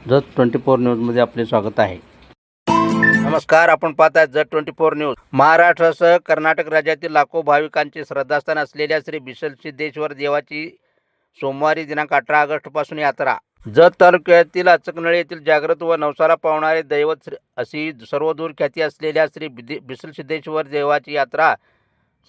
जत 24 न्यूजमध्ये आपले स्वागत आहे। नमस्कार, आपण पाहताय जत 24 न्यूज। महाराष्ट्रासह कर्नाटक राज्यातील लाखो भाविकांचे श्रद्धास्थान असलेल्या श्री बिसलसिद्धेश्वर देवाची सोमवारी दिनांक 18 ऑगस्टपासून यात्रा। जत तालुक्यातील अचकनळी येथील जागृत व नवसाला पावणारे दैवत अशी सर्वदूर ख्याती असलेल्या श्री बिसलसिद्धेश्वर देवाची यात्रा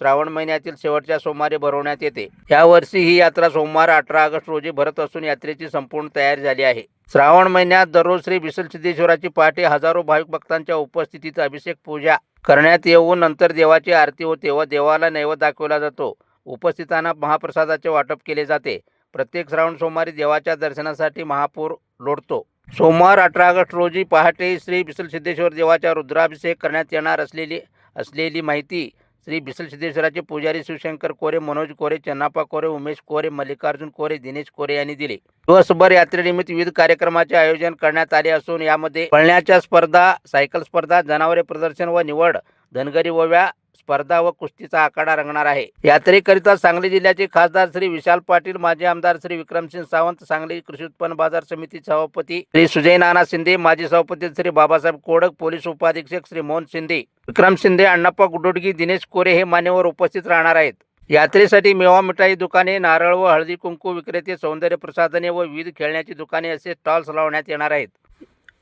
श्रावण महिन्यातील शेवटच्या सोमवारी भरवण्यात येते। यावर्षी ही यात्रा सोमवार 18 ऑगस्ट रोजी भरत असून यात्रेची संपूर्ण तयारी झाली आहे। श्रावण महिन्यात दररोज श्री बिसलसिद्धेश्वराची पहाटे हजारो भाविक भक्तांच्या उपस्थितीत अभिषेक पूजा करण्यात येऊन नंतर देवाची आरती होते व देवाला नैवेद्य दाखवला जातो। उपस्थितांना महाप्रसादाचे वाटप केले जाते। प्रत्येक श्रावण सोमवारी देवाच्या दर्शनासाठी महापूर लोटतो। सोमवार 18 ऑगस्ट रोजी पहाटे श्री बिसलसिद्धेश्वर देवाचा रुद्राभिषेक करण्यात येणार असलेली माहिती श्री बिसलसिद्धेश्वराचे पुजारी शिवशंकर कोरे, मनोज कोरे, चन्नाप्पा कोरे, उमेश कोरे, मल्लिकार्जुन कोरे, दिनेश कोरे यांनी दिले। दिवसभर यात्रेनिमित्त विविध कार्यक्रमाचे आयोजन करण्यात आले असून यामध्ये पळण्याच्या स्पर्धा, सायकल स्पर्धा, जनावरे प्रदर्शन व निवड, धनगरी ओव्या स्पर्धा व कुस्तीचा आखाडा रंगणार आहे। यात्रेकरिता सांगली जिल्ह्याचे खासदार श्री विशाल पाटील, माजी आमदार श्री विक्रमसिंह सावंत, सांगली कृषी उत्पन्न बाजार समिती सभापती श्री सुजय नाना शिंदे, माजी सभापती श्री बाबासाहेब कोडक, पोलीस उपाधीक्षक श्री मोहन शिंदे, विक्रम शिंदे, अण्णाप्पा गुडोडगी, दिनेश कोरे हे मान्यवर उपस्थित राहणार आहेत। यात्रेसाठी मेवा मिठाई दुकाने, नारळ व हळदी कुंकू विक्रेते, सौंदर्य प्रसाधने व विविध खेळण्याची दुकाने असे स्टॉल्स लावण्यात येणार आहेत।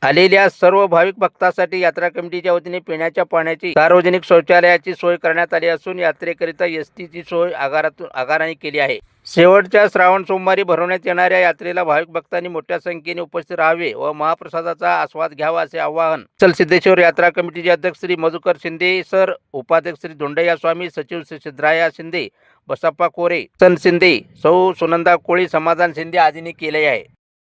आलेल्या सर्व भाविक भक्तांसाठी यात्रा कमिटीच्या वतीने पिण्याच्या पाण्याची, सार्वजनिक शौचालयाची सोय करण्यात आली असून यात्रेकरिता एसटीची सोय आगाराने केली आहे। शेवटच्या श्रावण सोमवारी भरवण्यात येणाऱ्या यात्रेला भाविक भक्तांनी मोठ्या संख्येने उपस्थित राहावे व महाप्रसादाचा आस्वाद घ्यावा असे आवाहन बिसलसिद्धेश्वर यात्रा कमिटीचे अध्यक्ष श्री मधुकर शिंदे सर, उपाध्यक्ष श्री धोंडय्या स्वामी, सचिव श्री सिद्धराया शिंदे, बसप्पा कोरे, सन शिंदे, सौ सुनंदा कोळी, समाधान शिंदे आदींनी केले आहे।